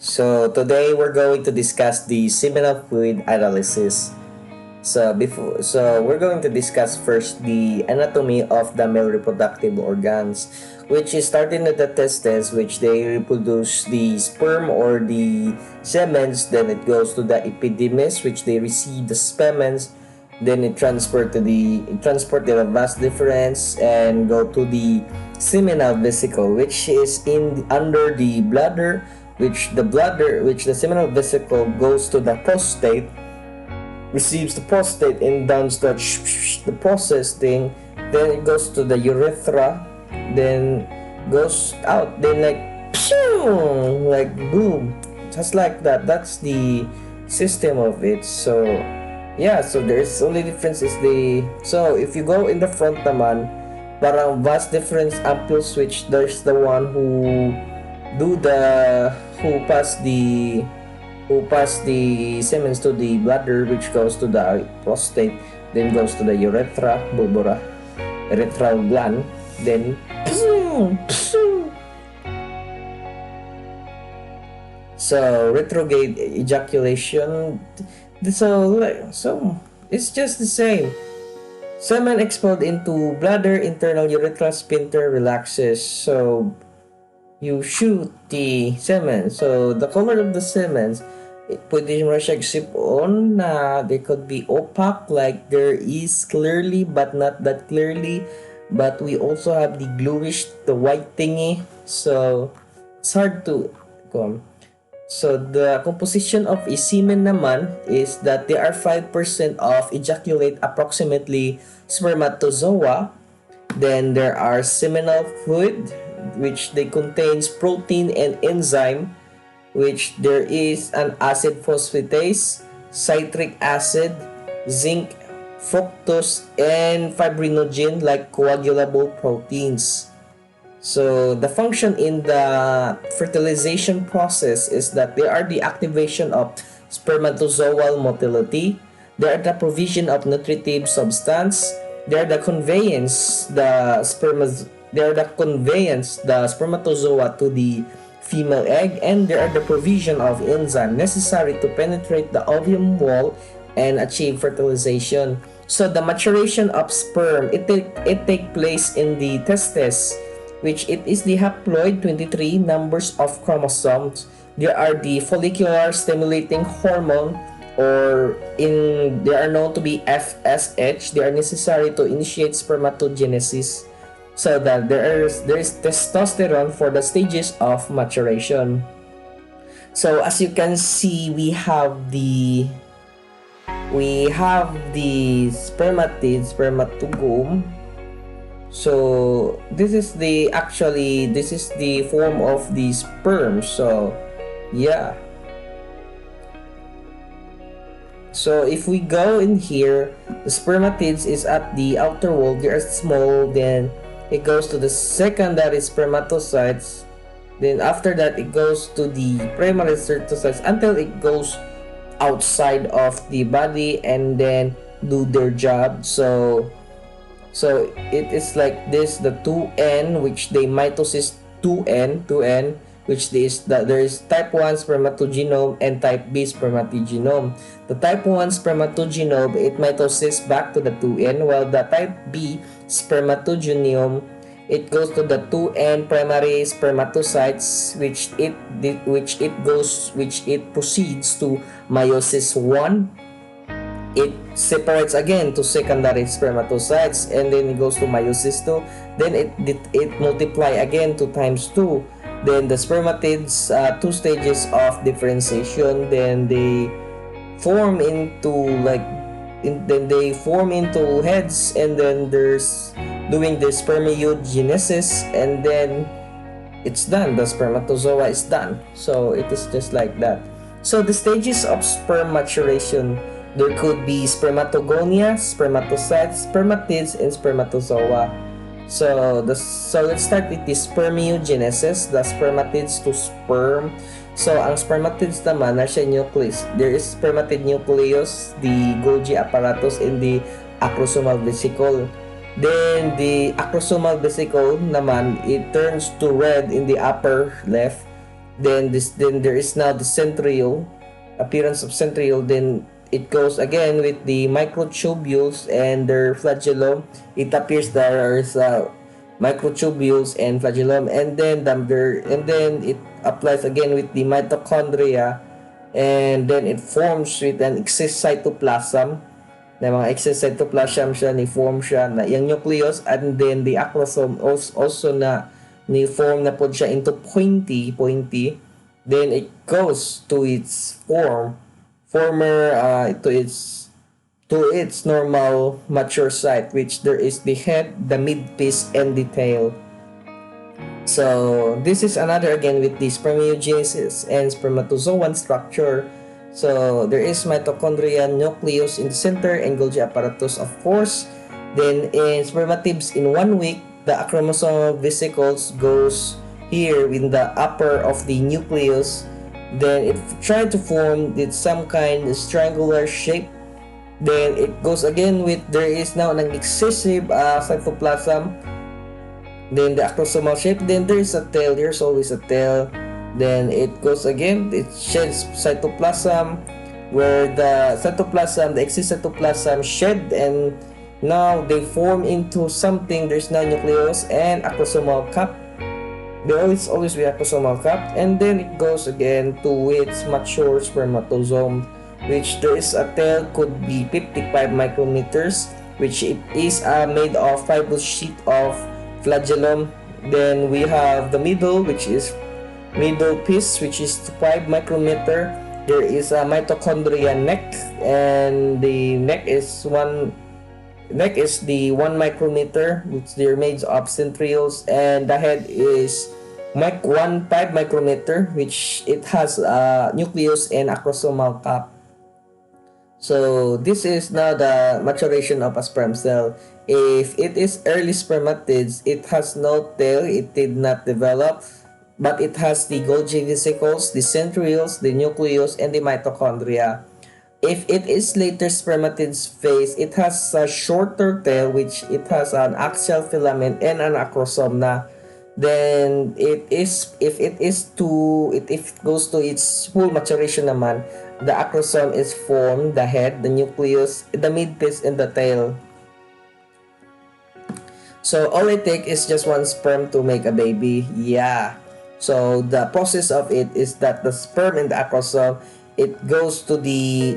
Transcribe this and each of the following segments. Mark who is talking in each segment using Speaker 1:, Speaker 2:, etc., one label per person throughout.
Speaker 1: So today we're going to discuss the seminal fluid analysis. So we're going to discuss first the anatomy of the male reproductive organs, which is starting at the testes, which they reproduce the sperm or the semens. Then it goes to the epididymis, which they receive the spermens. Then it transport the vas deferens and go to the seminal vesicle, which is under the bladder, which the seminal vesicle goes to the prostate, receives the prostate and does the process thing. Then it goes to the urethra, then goes out, then like boom, just like that. That's the system of it. So yeah, so there's only difference is so if you go in the front naman, parang vas deferens ampules, which there's the one who pass the semens to the bladder, which goes to the prostate, then goes to the urethra, urethral gland, then so retrograde ejaculation. So it's just the same. Semen expelled into bladder, internal urethral sphincter relaxes. So you shoot the semen. So the color of the semens, pwede mo siya sip-on na they could be opaque, like there is clearly but not that clearly. But we also have the bluish, the white thingy. So it's hard to come. So the composition of a semen naman is that there are 5% of ejaculate approximately spermatozoa. Then there are seminal fluid, which they contains protein and enzyme, which there is an acid phosphatase, citric acid, zinc, fructose, and fibrinogen like coagulable proteins. So the function in the fertilization process is that they are the activation of spermatozoal motility, they are the provision of nutritive substance, they are the conveyance the spermatozoa to the female egg, and they are the provision of enzyme necessary to penetrate the ovum wall and achieve fertilization. So the maturation of sperm, it take place in the testes, which it is the haploid 23 numbers of chromosomes. There are the follicular stimulating hormone, they are known to be FSH. They are necessary to initiate spermatogenesis. So that there is testosterone for the stages of maturation. So as you can see, we have the spermatogome. So this is the form of the sperm. So yeah, so if we go in here, the spermatids is at the outer wall, they are small. Then it goes to the secondary spermatocytes, then after that it goes to the primary spermatocytes until it goes outside of the body and then do their job. So it is like this, the 2N, which the mitosis 2N, which there is type 1 spermatogenome and type B spermatogenome. The type 1 spermatogenome, it mitosis back to the 2N, while the type B spermatogenome, it goes to the 2N primary spermatocytes, which it proceeds to meiosis 1. It separates again to secondary spermatocytes, and then it goes to meiosis 2. Then it multiply again 2 times 2. Then the spermatids, 2 stages of differentiation. Then they form into heads, and then there's doing the spermiogenesis, and then it's done. The spermatozoa is done. So it is just like that. So the stages of sperm maturation, there could be spermatogonia, spermatocytes, spermatids, and spermatozoa. So let's start with the spermiogenesis, the spermatids to sperm. So ang spermatids naman, nasa nucleus. There is spermatid nucleus, the Golgi apparatus, and the acrosomal vesicle. Then the acrosomal vesicle naman, it turns to red in the upper left. then there is now the centriole, appearance of centriole. Then it goes again with the microtubules and their flagellum. It appears there is microtubules and flagellum, and then it applies again with the mitochondria, and then it forms with an excess cytoplasm. Na mga excess cytoplasm siya, ni-form siya na yung nucleus, and then the acrosome also na ni-form na po siya into pointy, then it goes to its to its normal mature site, which there is the head, the midpiece, and the tail. So this is another again with the spermiogenesis and spermatozoan structure. So there is mitochondria, nucleus in the center, and Golgi apparatus, of course. Then in spermatids in 1 week, the chromosomal vesicles goes here in the upper of the nucleus. Then it tried to form with some kind of triangular shape. Then it goes again with there is now an excessive cytoplasm. Then the acrosomal shape. Then there is a tail. There's always a tail. Then it goes again. It sheds cytoplasm, where the excess cytoplasm shed, and now they form into something. There's now nucleus and acrosomal cap. There always be acrosomal cap, and then it goes again to its mature spermatosome, which there is a tail, could be 55 micrometers, which it is made of fibrous sheet of flagellum. Then we have the middle piece, which is 5 micrometer. There is a mitochondria neck, and the neck is the 1 micrometer, which they're made of centrioles, and the head is 5 micrometer, which it has a nucleus and acrosomal cap. So this is now the maturation of a sperm cell. If it is early spermatids, it has no tail, it did not develop, but it has the Golgi vesicles, the centrioles, the nucleus, and the mitochondria. If it is later spermatids phase, it has a shorter tail, which it has an axial filament and an acrosome na. Then if it goes to its full maturation naman, the acrosome is formed, the head, the nucleus, the midpiece, and the tail. So all it takes is just one sperm to make a baby. Yeah. So the process of it is that the sperm and the acrosome, it goes to the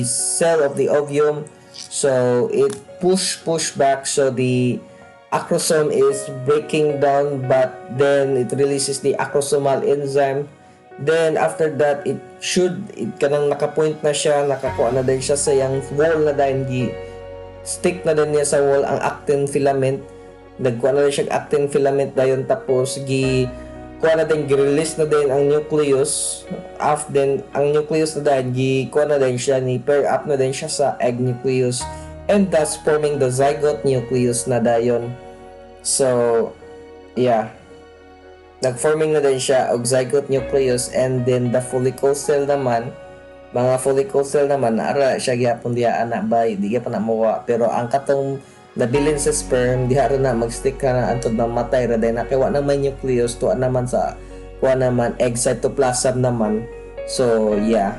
Speaker 1: cell of the ovum. So it push back, so the acrosome is breaking down, but then it releases the acrosomal enzyme. Then after that, it kanang nakapoint na siya, nakakuha na din siya sa yung wall na dahil stick na din niya sa wall ang actin filament. Nagkuha na din siya actin filament dayon, tapos kuha na din, gi-release na din ang nucleus. Then ang nucleus na dahil kuha na din siya, ni pair up na din siya sa egg nucleus, and thus forming the zygote nucleus na dayon. So yeah, nag-forming na din siya og zygote nucleus, and then the follicle cell naman, mga follicle cell naman, ara siya gyapon diha ana bay, di pa na mawa, pero ang katong nabilin sa sperm diha ra na magstick ka na antod na matay ra din, kay wa naman nucleus, tuwa naman sa kuha naman egg cytoplasm naman. So yeah.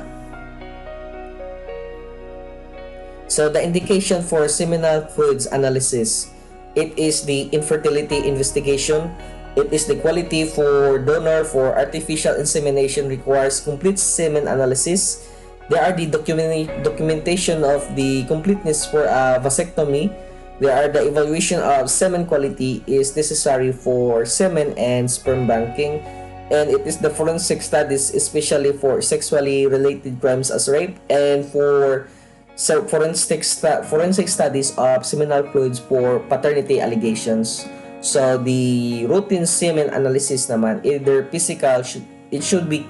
Speaker 1: So the indication for seminal fluids analysis, it is the infertility investigation. It is the quality for donor for artificial insemination requires complete semen analysis. There are the documentation of the completeness for a vasectomy. There are the evaluation of semen quality is necessary for semen and sperm banking. And it is the forensic studies, especially for sexually related crimes as rape, and for forensic studies of seminal fluids for paternity allegations. So the routine semen analysis naman, either physical, it should be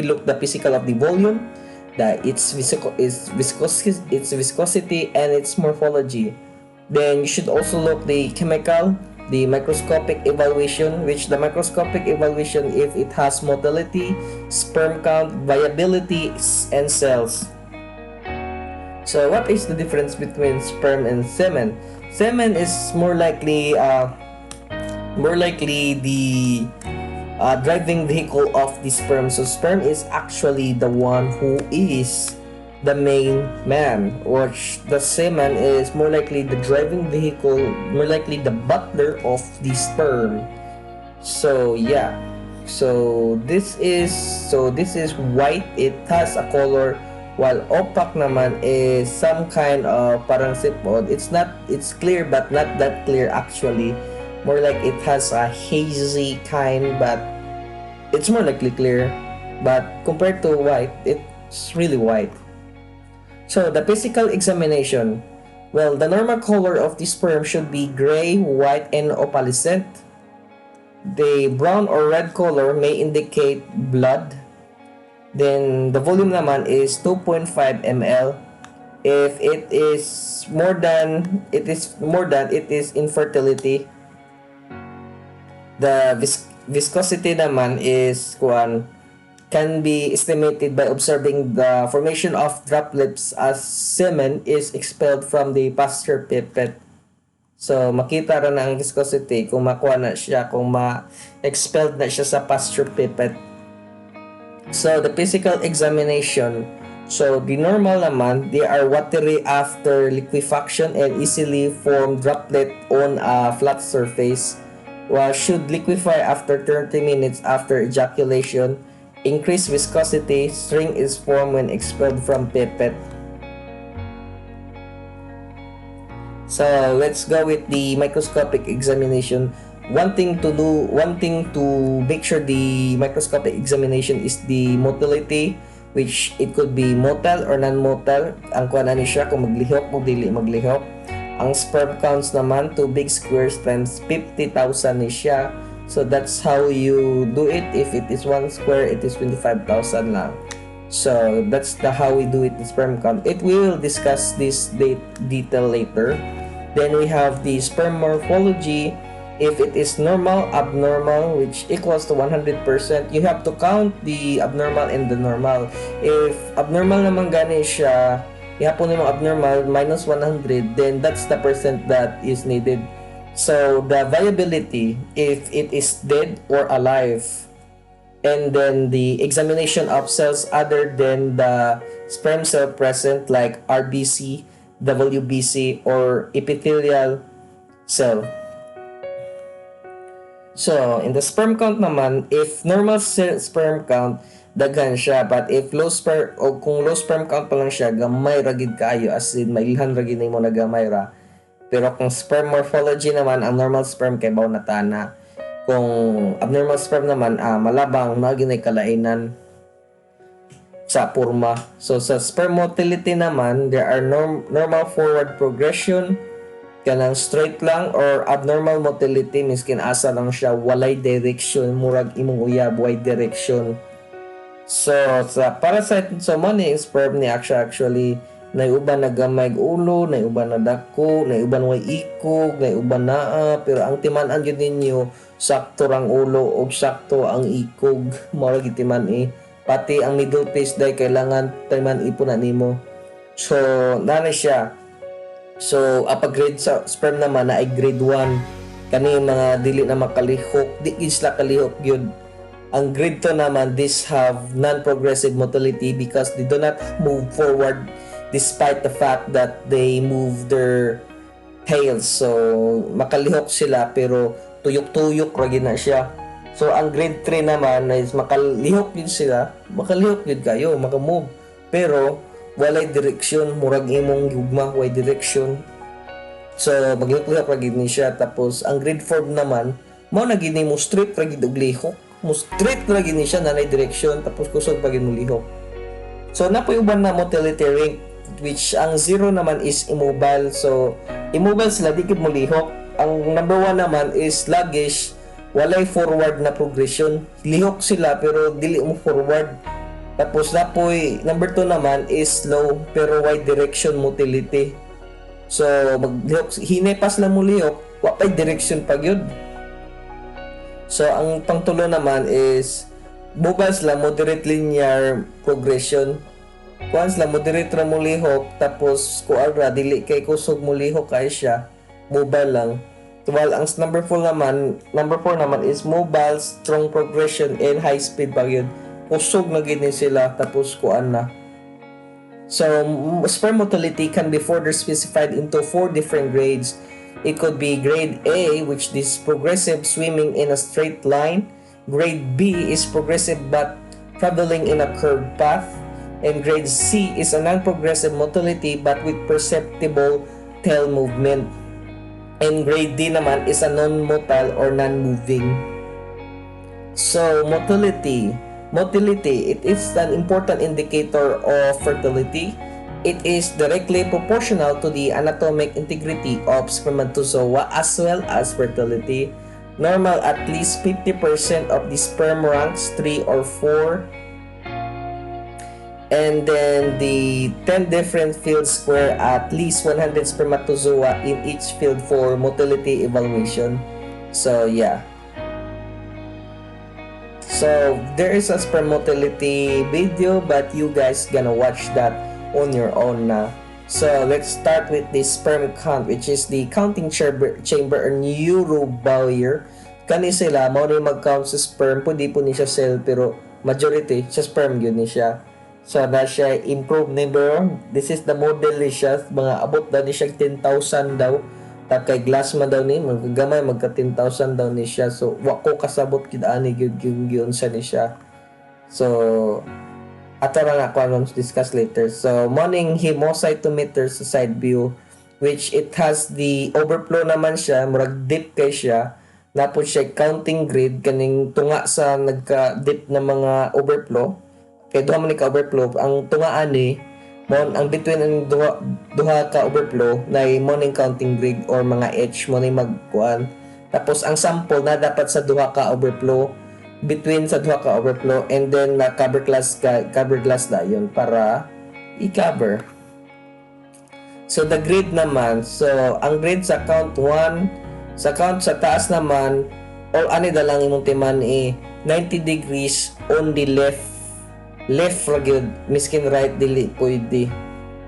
Speaker 1: looked the physical of the volume, its viscosity, and its morphology. Then you should also look the chemical, the microscopic evaluation, which the microscopic evaluation if it has motility, sperm count, viability, and cells. So what is the difference between sperm and semen? Semen is more likely the driving vehicle of the sperm. So sperm is actually the one who is the main man, which the semen is more likely the driving vehicle, more likely the butler of the sperm. So yeah, this is white. It has a color, while opaque naman is some kind of parang sipon. It's clear but not that clear actually. More like it has a hazy kind, but it's more likely clear. But compared to white, it's really white. So the physical examination. Well, the normal color of the sperm should be gray, white, and opalescent. The brown or red color may indicate blood. Then the volume naman is 2.5 ml. If it is more than it is infertility. The viscosity naman is can be estimated by observing the formation of droplets as semen is expelled from the pasture pipette. So makita ra na ang viscosity kung makuha na siya, kung ma-expelled na siya sa pasture pipette. So the physical examination. So the normal naman, they are watery after liquefaction and easily form droplet on a flat surface. While should liquefy after 30 minutes after ejaculation. Increased viscosity, string is formed when expelled from pipette. So let's go with the microscopic examination. One thing to make sure the microscopic examination is the motility, which it could be motile or non-motile. Ang kuha na ni siya kung maglihok o dili maglihok. Ang sperm counts naman, 2 big squares times 50,000 ni siya. So that's how you do it. If it is 1 square, it is 25,000 lang. So that's how we do it in sperm count. We will discuss this detail later. Then we have the sperm morphology. If it is normal, abnormal, which equals to 100%, you have to count the abnormal and the normal. If abnormal naman gani siya, ihapon mo abnormal minus 100, then that's the percent that is needed. So the viability, if it is dead or alive, and then the examination of cells other than the sperm cell present like RBC, WBC, or epithelial cell. So in the sperm count naman, if normal sperm count, daghan siya, but if low sperm o kung low sperm count pa lang siya, gamay ra gid kaayo, as in mailhan ra gid nimo na gamay ra. Pero kung sperm morphology naman, ang normal sperm kay baw natana. Kung abnormal sperm naman, malabang na ginay kalainan sa porma. So sa sperm motility naman, there are normal forward progression, kanang straight lang, or abnormal motility, miskin asa lang siya, walay direction, murag imong uyab, way direction. So sa parasite sa money sperm ni actually naiuban na gamay ulo, naiuban na dako, naiuban way ikog, naiuban naa, pero ang timan-an gyud ninyo sakto rang ulo o sakto ang ikog, mao gyud timan pati ang middle piece day kailangan timan ipon na nimo. So nana siya. So apag grade sa sperm naman na ay grade 1, kani mga dili na makalihok, di isla kalihok gyud. Ang grade 2 naman, these have non-progressive motility because they do not move forward despite the fact that they move their tails. So makalihok sila pero tuyok-tuyok ra gid na siya. So ang grade 3 naman is makalihok din sila, makalihok din kayo, makamove, pero walay direksyon, murag imong yugma, way direction. So maglihok-lihok ra gid ni siya. Tapos ang grade 4 naman, mao na gid mo straight ra gid og lihok, mo straight ra gid ni siya, nanay direction, tapos kusog pa gid mo lihok. So napoy uban na motility ring, which ang 0 naman is immobile. So immobile sila, di gid mo lihok. Ang number 1 naman is sluggish, walay forward na progression, lihok sila pero dili mo forward. Tapos napoy number 2 naman is slow pero wide direction motility. So maglihok, hinepas lang mo lihok, wa pay direction pa gyud. So ang pangtulo naman is mobile sila, moderate linear progression. Once lang moderate ra mo lihok, tapos kuan ra dili kay kusog mo lihok kay siya, mobile lang. While ang number 4 naman is mobile, strong progression, and high speed pa yun. Kusog na gini sila, tapos kuan na. So, sperm motility can be further specified into 4 different grades. It could be grade A, which is progressive swimming in a straight line. Grade B is progressive but traveling in a curved path. And grade C is a non-progressive motility but with perceptible tail movement. And grade D naman is a non-motile or non-moving. So, motility, it is an important indicator of fertility. It is directly proportional to the anatomic integrity of spermatozoa as well as fertility. Normal at least 50% of the sperm ranks 3 or 4. And then the 10 different fields where at least 100 spermatozoa in each field for motility evaluation. So yeah. So there is a sperm motility video, but you guys gonna watch that on your own na. So let's start with the sperm count, which is the counting chamber or neurobarrier. Kani sila mao ni mag-count sa sperm, pwede po ni siya cell pero majority sa sperm yun ni siya. So na siya improve number. This is the model ni siya, mga abot daw ni siya 10,000 daw. Ta kay glass man daw ni magagamay magka 10,000 daw ni siya. So wa ko kasabot kid ani gyud sa ni siya. So ato ra nga ko discuss later. So morning hemocytometer sa side view, which it has the overflow naman siya, murag deep kay siya. Napod siya counting grid kaning tunga sa nagka-deep na mga overflow. Kaya duha man ka overflow, ang tunga ani mon ang between ang duha ka overflow na morning counting grid or mga H mo ni magkuan. Tapos ang sample na dapat sa duha ka overflow, between sa duha ka overflow, and then na cover glass na yun para i-cover. So the grid naman, so ang grid sa count 1, sa count sa taas naman, or ani dalang imong timan 90 degrees on the left ra gyud, miskin right dili pwede,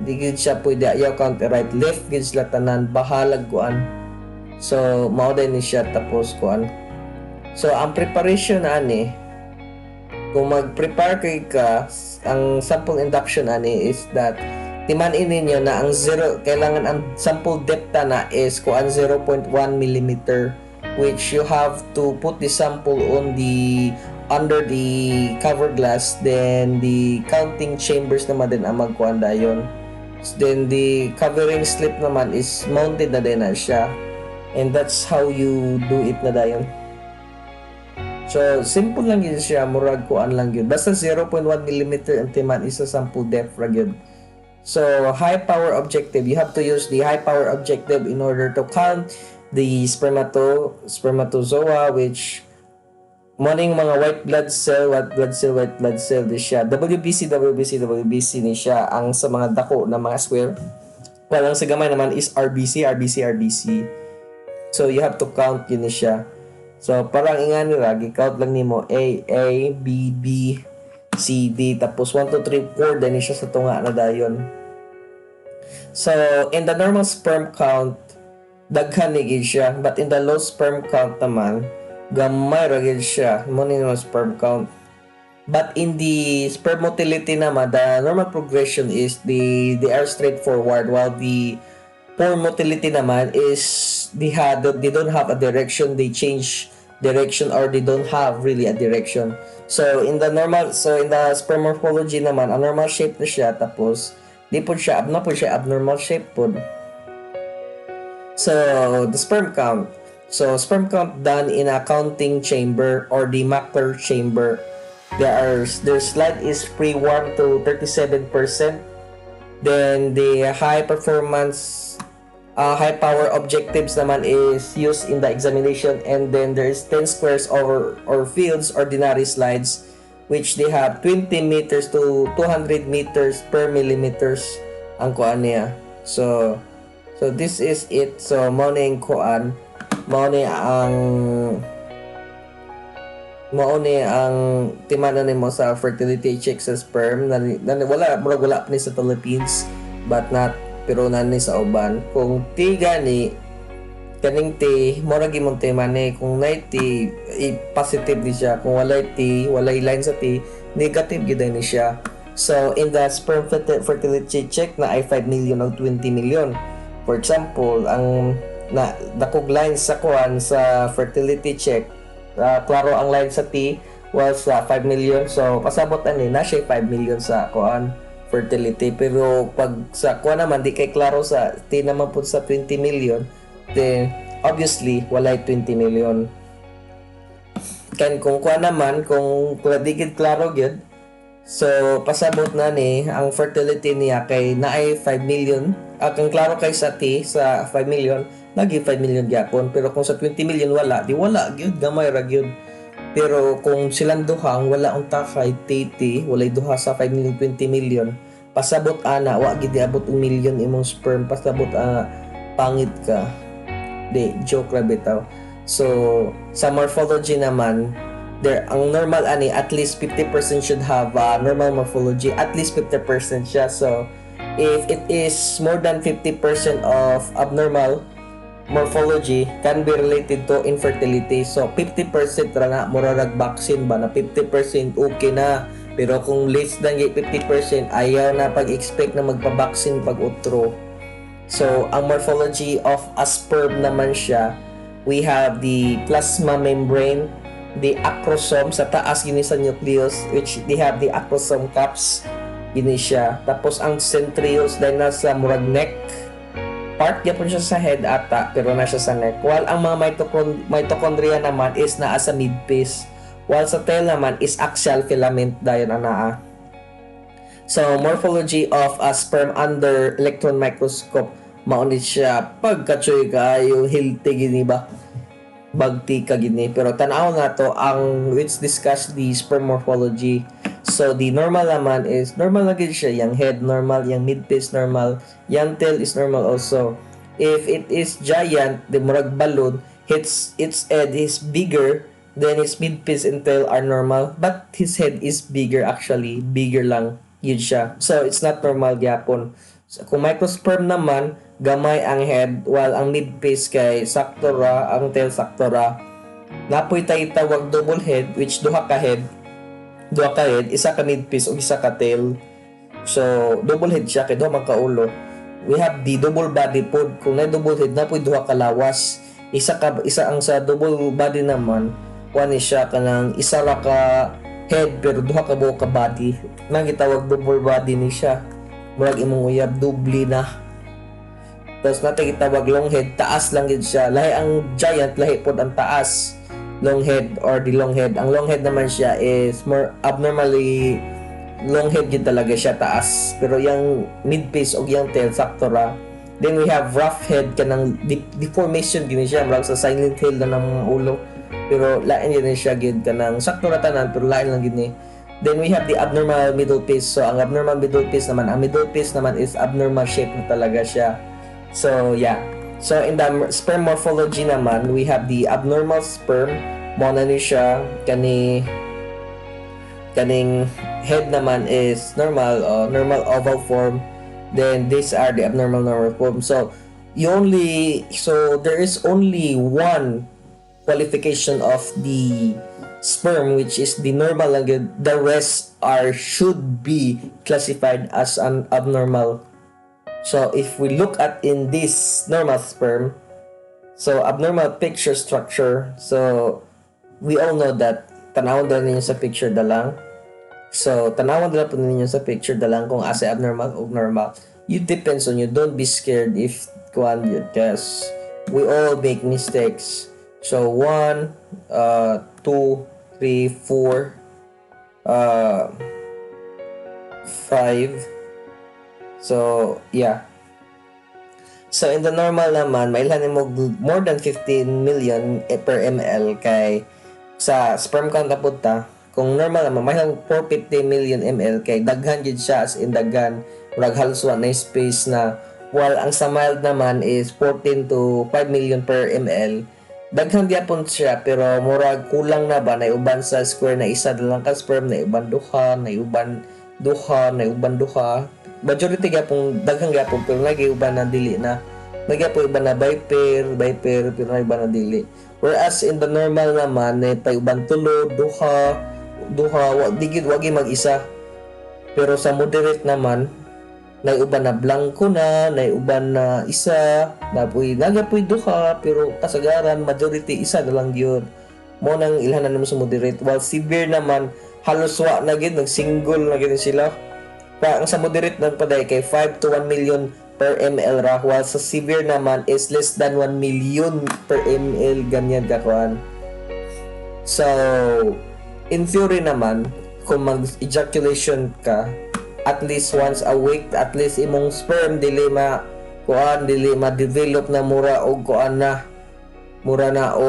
Speaker 1: di gyud siya pwede, ayaw count right, left gyud sila tanan, bahalag kuan. So mao din ni siya, tapos kuan. So ang preparation ani, kung mag-prepare kay ka, ang sample induction ani is that timanin ninyo na ang kailangan ang sample depth na is kuan 0.1 mm, which you have to put the sample on the under the cover glass, then the counting chambers naman din ang magkuhan dayon. Then the covering slip naman is mounted na din na siya, and that's how you do it na dayon. So simple lang yun siya, murag kuan lang yun, basta 0.1 mm ang timan is sa sample depth ra gyud. So high power objective, you have to use the high power objective in order to count the spermatozoa, which morning mga white blood cell di siya. WBC ni siya ang sa mga dako na mga square. Walang sa gamay naman is RBC. So you have to count yun ni siya. So parang ingani ra, gi-count lang nimo A, B, C, D, tapos 1, 2, 3, 4 din siya sa tunga na dayon. So in the normal sperm count, daghan ni gid siya, but in the low sperm count naman, gamay ra gyud siya, mo ni sperm count. But in the sperm motility naman, the normal progression is they are straightforward, while the poor motility naman is they don't have a direction, they change direction, or they don't have really a direction. So in the sperm morphology naman, a normal shape na siya, tapos di po siya abnormal shape po. So the sperm count. So sperm count done in a counting chamber or the Mackler chamber. Their slide is pre-warmed to 37%. Then the high performance, high power objectives naman is used in the examination, and then there is 10 squares or fields ordinary slides, which they have 20 meters to 200 meters per millimeters ang kuan niya. So this is it. So mao ni ang timanan nimo sa fertility check sa sperm wala pa ni sa Philippines, but not pero nani sa uban. Kung ti gani kaning T mura gimong T mani kung nay T positive di siya, kung walay T walay line sa T negative gyud ni siya. So in the sperm fertility check na ay 5 million o 20 million. For example, ang dakog line sa kuan sa fertility check, klaro ang line sa T was 5 million, so pasabot ani na siya 5 million sa kuan fertility. Pero pag sa kuan naman di kay klaro sa T naman pud sa 20 million, then obviously walay 20 million. Kan kung kuan naman, kung digid klaro gyud, so pasabot na ni ang fertility niya kay naay 5 million. Kung klaro kay sa T sa 5 million, lagi 5 million gyapon. Pero kung sa 20 million wala, di wala gyud, gamay ra gyud. Pero kung silang duhang wala unta kay TT, walay duha sa 5 million 20 million, pasabot ana wa gid abot 1 million imong sperm, pasabot pangit ka. Di joke ra bitaw. So sa morphology naman, ang normal ani at least 50% should have normal morphology, at least 50% siya. So if it is more than 50% of abnormal morphology, can be related to infertility. So 50% ra na murag vaccine ba na 50% okay na, pero kung less than 50% ayaw na pag-expect na magpa-vaccine pag utro. So ang morphology of a sperm naman siya, we have the plasma membrane, the acrosome sa taas gini sa nucleus, which they have the acrosome caps gini siya. Tapos ang centrioles dahil nasa murag neck part gyapon siya sa head ata, pero na siya sa neck. While ang mga mitochondria naman is naa sa midpiece, while sa tail naman is axial filament dayon anaa. So morphology of a sperm under electron microscope, maunit siya pagkachoy kayo healthy gini ba, bagti ka gini. Pero tanaw na to ang which discuss the sperm morphology. So the normal naman is normal na gid siya, yung head normal, yung midpiece normal, yung tail is normal also. If it is giant, the murag balloon, its head is bigger, then his midpiece and tail are normal, but his head is bigger, actually bigger lang yun siya. So it's not normal gyapon. So, kung microsperm naman, gamay ang head, while ang midpiece kay sakto ra, ang tail sakto ra. Napoy tay tawag double head, which duha ka head, isa ka midpiece o isa ka tail. So double head siya kay duha man ka ulo. We have the double body pod. Kung na double head, napoy duha ka lawas. Isa ang sa double body naman, one siya kanang isa ra ka head pero duha ka buo ka body. Nang gitawag double body ni siya. Murag imong uyab doble na. Tapos natin gitawag long head, taas lang gid siya. Lahi ang giant, lahi pod ang taas. Long head or the long head. Ang long head naman siya is more abnormally long head yun talaga siya, taas. Pero yung midpiece o yung tail sakto ra. Then we have rough head, kanang deformation gini siya, marag sa silent hill na ng ulo. Pero lain yun siya gid kanang sakto ra tanan, pero lain lang gini. Then we have the abnormal middle piece. So ang abnormal middle piece naman, ang middle piece naman is abnormal shape na talaga siya. So yeah. So in the sperm morphology naman, we have the abnormal sperm. Mo na ni siya kaning head naman is normal normal oval form. Then these are the abnormal normal form. So there is only one qualification of the sperm, which is the normal lang. The rest should be classified as an abnormal. So if we look at in this normal sperm, so abnormal picture structure, so we all know that tanawon daw ninyo sa picture dalang. So tanawon daw po ninyo sa picture dalang kung asa abnormal o normal. It depends on you. Don't be scared if kuan yun, because we all make mistakes. So 1, 2, 3, 4, 5. So yeah. So in the normal naman, mailan mo more than 15 million per ml kay sa sperm count na punta. Kung normal naman, may 450 million ml kay daghan gid siya, as in daghan, murag halos na space na. While ang sa mild naman is 14 to 5 million per ml. Daghan gyapon siya, pero murag kulang na ba na uban sa square na isa lang ka sperm, na uban duha, na uban duha. Majority gyapon daghang gyapon, pero lagi uban na dili na. Nagyapoy iba na bi-pair, pero na iba na dili. Whereas in the normal naman, tay uban tulo, duha, digid wagi mag-isa. Pero sa moderate naman, uban na blanco na, uban na isa, nagyapoy duha, pero kasagaran majority isa na lang gyud. Mo nang ilhanan mo sa moderate. While severe naman, halos wa na gid, nag-single na gid sila. Pa ang sa moderate nang paday kay 5 to 1 million per ml ra, while sa severe naman is less than 1 million per ml, ganyan kakuan. So, in theory naman, kung mag-ejaculation ka at least once a week, at least imong sperm dili ma-develop na mura na o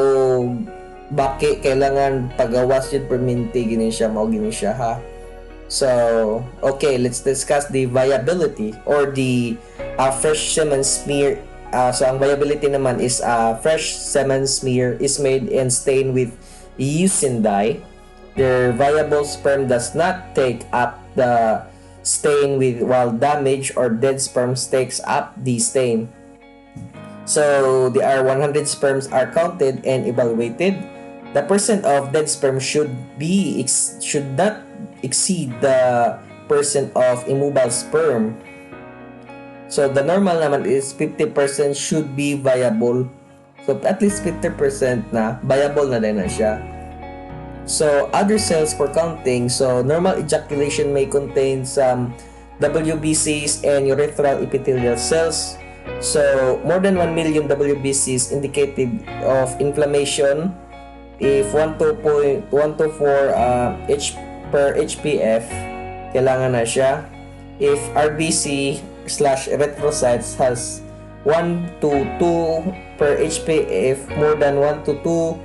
Speaker 1: baki, kailangan pagawas yun perminti gini siya, mao gini siya ha. So, okay, let's discuss the viability or the fresh semen smear. So, ang viability naman is fresh semen smear is made and stained with using dye. Their viable sperm does not take up the stain while damaged or dead sperm takes up the stain. So, there are 100 sperms are counted and evaluated. The percent of dead sperm should not exceed the percent of immobile sperm. So, the normal naman is 50% should be viable. So, at least 50% na viable na din na siya. So, other cells for counting. So, normal ejaculation may contain some WBCs and urethral epithelial cells. So, more than 1 million WBCs indicative of inflammation. If 1 to 4 per HPF, kailangan na siya. If RBC/erythrocytes has 1 to 2 per HPF, more than 1 to 2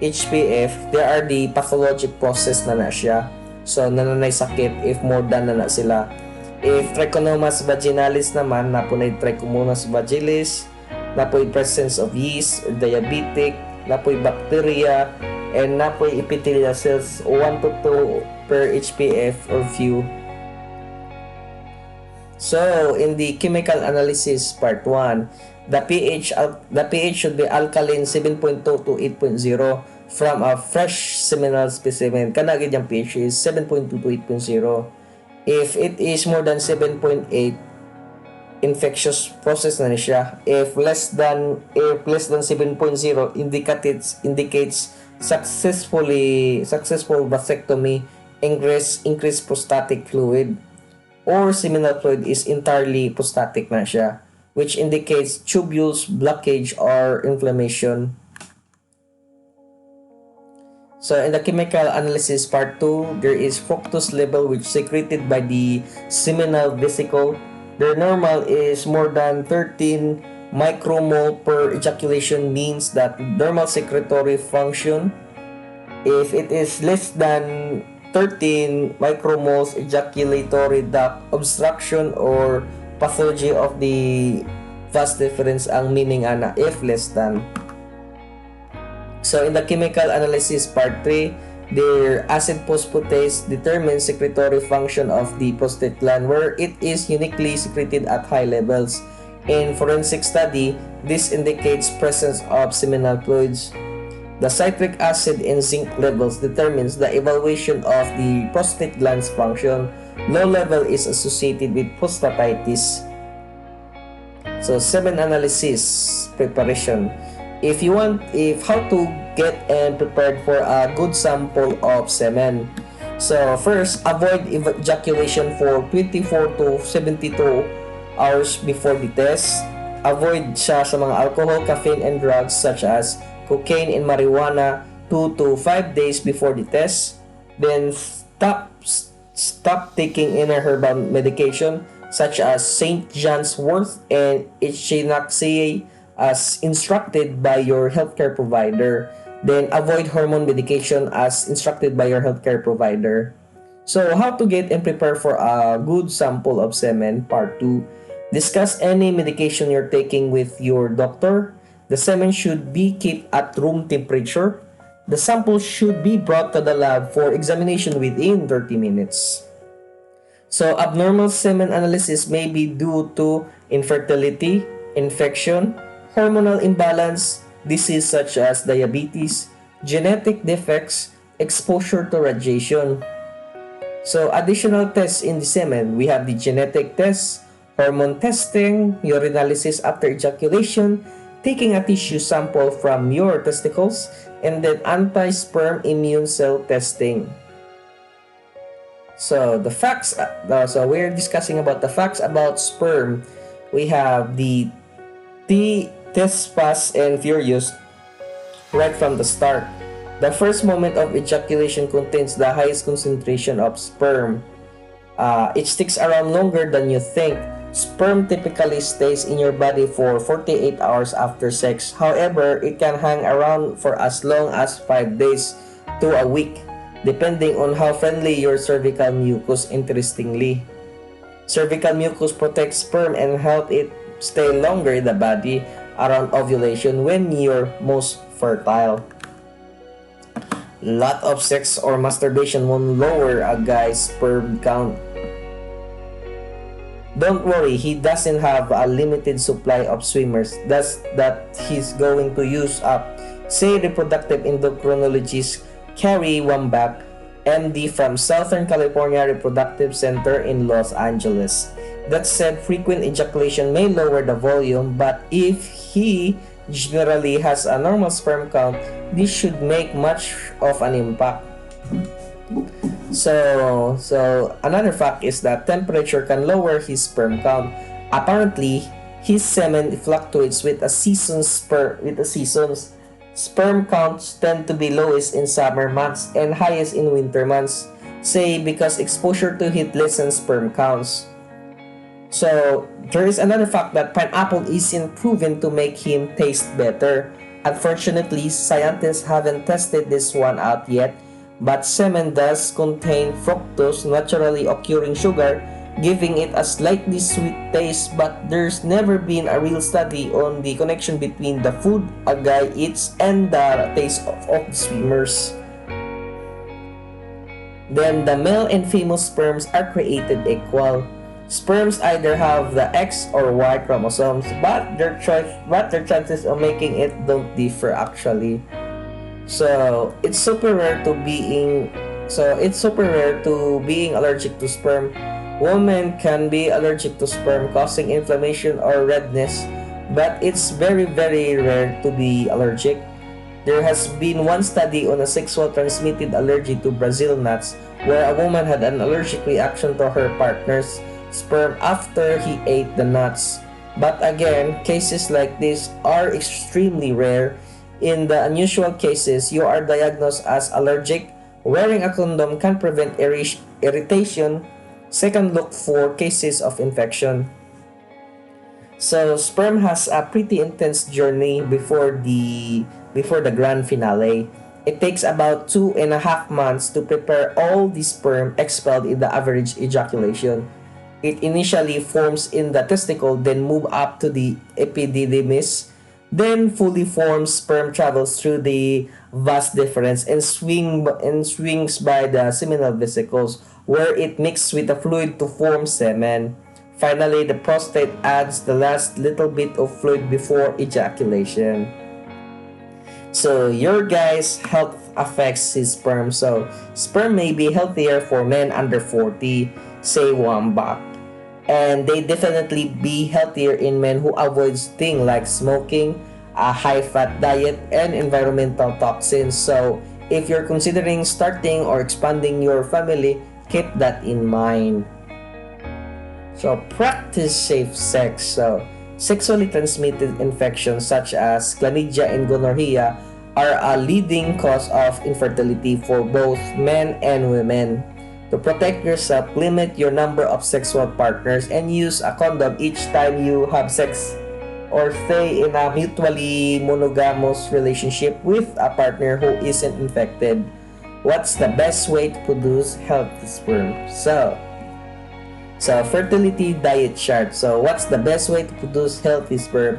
Speaker 1: HPF, there are the pathologic process na siya. So, nananay sakit if more than na sila. If trichomonas vaginalis naman, napunay trichomonas vaginis, napoy presence of yeast or diabetic, napoy bacteria, and napoy epithelial cells 1 to 2 per HPF or few. So, in the chemical analysis part 1, the pH should be alkaline 7.2 to 8.0 from a fresh seminal specimen. Kanagid yung pH is 7.2 to 8.0. If it is more than 7.8, infectious process na siya. If less than 7.0, indicates successful vasectomy, increased prostatic fluid, or seminal fluid is entirely prostatic na siya, which indicates tubules blockage or inflammation. So in the chemical analysis part 2, there is fructose level which secreted by the seminal vesicle. Their normal is more than 13 micromole per ejaculation, means that normal secretory function. If it is less than 13 micromoles, ejaculatory duct obstruction or pathology of the vas deferens ang meaning ana if less than. So in the chemical analysis part 3, their acid phosphatase determines secretory function of the prostate gland, where it is uniquely secreted at high levels. In forensic study, this indicates presence of seminal fluids. The citric acid and zinc levels determines the evaluation of the prostate gland's function. Low level is associated with prostatitis. So semen analysis preparation. If how to get and prepared for a good sample of semen. So first, avoid ejaculation for 24 to 72 hours before the test. Avoid siya sa mga alcohol, caffeine, and drugs such as cocaine and marijuana 2 to 5 days before the test. Then stop taking inner herbal medication such as St. John's wort and echinacea as instructed by your healthcare provider. Then avoid hormone medication as instructed by your healthcare provider. So how to get and prepare for a good sample of semen part 2. Discuss any medication you're taking with your doctor. The semen should be kept at room temperature. The sample should be brought to the lab for examination within 30 minutes. So abnormal semen analysis may be due to infertility, infection, hormonal imbalance, disease such as diabetes, genetic defects, exposure to radiation. So additional tests in the semen, we have the genetic tests, hormone testing, urinalysis after ejaculation, taking a tissue sample from your testicles, and then anti-sperm immune cell testing. So the facts, so we're discussing about the facts about sperm. We have the test fast and furious right from the start. The first moment of ejaculation contains the highest concentration of sperm. It sticks around longer than you think. Sperm typically stays in your body for 48 hours after sex. However, it can hang around for as long as 5 days to a week, depending on how friendly your cervical mucus. Interestingly, cervical mucus protects sperm and help it stay longer in the body around ovulation when you're most fertile. Lot of sex or masturbation won't lower a guy's sperm count. Don't worry, he doesn't have a limited supply of swimmers that he's going to use up. Say reproductive endocrinologist Carrie Wambach, MD from Southern California Reproductive Center in Los Angeles. That said, frequent ejaculation may lower the volume, but if he generally has a normal sperm count, this should make much of an impact. So another fact is that temperature can lower his sperm count. Apparently, his semen fluctuates with the seasons. Sperm counts tend to be lowest in summer months and highest in winter months, say because exposure to heat lessens sperm counts. So there is another fact that pineapple isn't proven to make him taste better. Unfortunately, scientists haven't tested this one out yet, but semen does contain fructose, naturally occurring sugar, giving it a slightly sweet taste, but there's never been a real study on the connection between the food a guy eats and the taste of swimmers. Then the male and female sperms are created equal. Sperms either have the X or Y chromosomes, but their chances of making it don't differ actually. So it's super rare to being allergic to sperm. Women can be allergic to sperm, causing inflammation or redness, but it's very rare to be allergic. There has been one study on a sexual transmitted allergy to Brazil nuts, where a woman had an allergic reaction to her partner's sperm after he ate the nuts. But again, cases like this are extremely rare. In the unusual cases, you are diagnosed as allergic. Wearing a condom can prevent irritation. Second, look for cases of infection. So sperm has a pretty intense journey before the grand finale. It takes about 2.5 months to prepare all the sperm expelled in the average ejaculation. It initially forms in the testicle, then move up to the epididymis. Then fully formed sperm travels through the vas deferens and swings by the seminal vesicles, where it mixes with the fluid to form semen. Finally, the prostate adds the last little bit of fluid before ejaculation. So your guy's health affects his sperm. So sperm may be healthier for men under 40, say Wambach. And they definitely be healthier in men who avoid things like smoking, a high-fat diet, and environmental toxins. So if you're considering starting or expanding your family, keep that in mind. So practice safe sex. So sexually transmitted infections such as chlamydia and gonorrhea are a leading cause of infertility for both men and women. To protect yourself, limit your number of sexual partners and use a condom each time you have sex, or stay in a mutually monogamous relationship with a partner who isn't infected. What's the best way to produce healthy sperm? So fertility diet chart. So what's the best way to produce healthy sperm?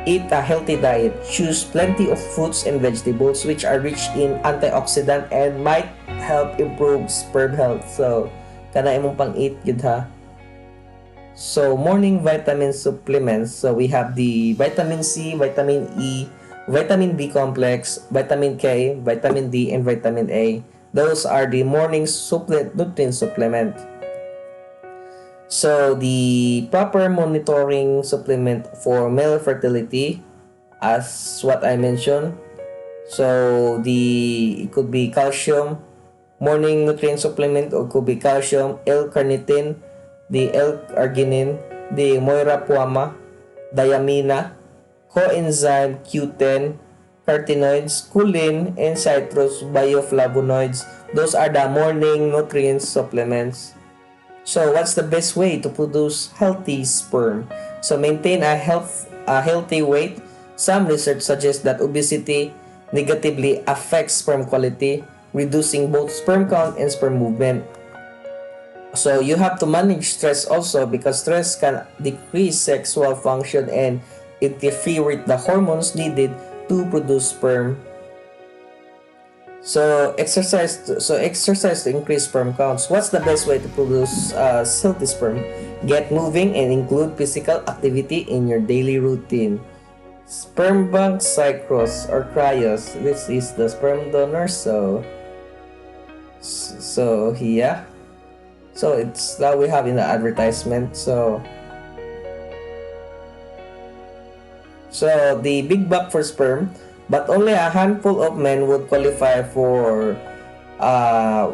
Speaker 1: Eat a healthy diet. Choose plenty of fruits and vegetables which are rich in antioxidant and might help improve sperm health. So kana imong pang-eat gid ha. So morning vitamin supplements. So we have the vitamin C, vitamin E, vitamin B complex, vitamin K, vitamin D, and vitamin A. Those are the morning nutrient supplement. So the proper monitoring supplement for male fertility, as what I mentioned. So it could be calcium, morning nutrient supplement, or could be calcium, L-carnitine, the L-arginine, the Moira puama, diamina, coenzyme Q10, carotenoids, choline, and citrus bioflavonoids. Those are the morning nutrient supplements. So what's the best way to produce healthy sperm? So maintain a healthy weight. Some research suggests that obesity negatively affects sperm quality, reducing both sperm count and sperm movement. So you have to manage stress also, because stress can decrease sexual function and interfere with the hormones needed to produce sperm. So exercise to increase sperm counts. What's the best way to produce healthy sperm? Get moving and include physical activity in your daily routine. Sperm bank cycles or cryos. This is the sperm donor. So yeah. So it's that we have in the advertisement. So the big buck for sperm, but only a handful of men would qualify for uh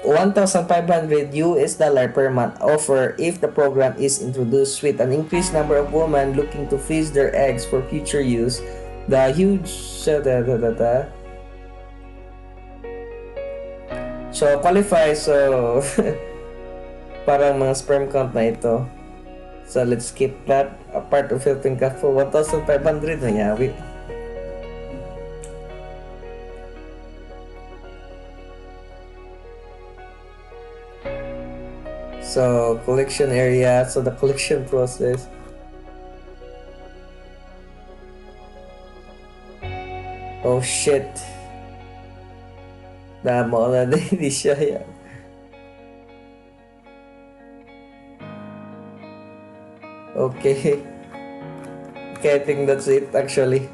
Speaker 1: 1,500 US dollar per month offer if the program is introduced, with an increased number of women looking to freeze their eggs for future use. The huge so qualify, so parang mga sperm count na ito. So let's skip that. A part of filtering ka for 1,500 nangyari. So collection area, so the collection process. Oh shit. Damo na din siya yan. Okay. Okay, I think that's it actually.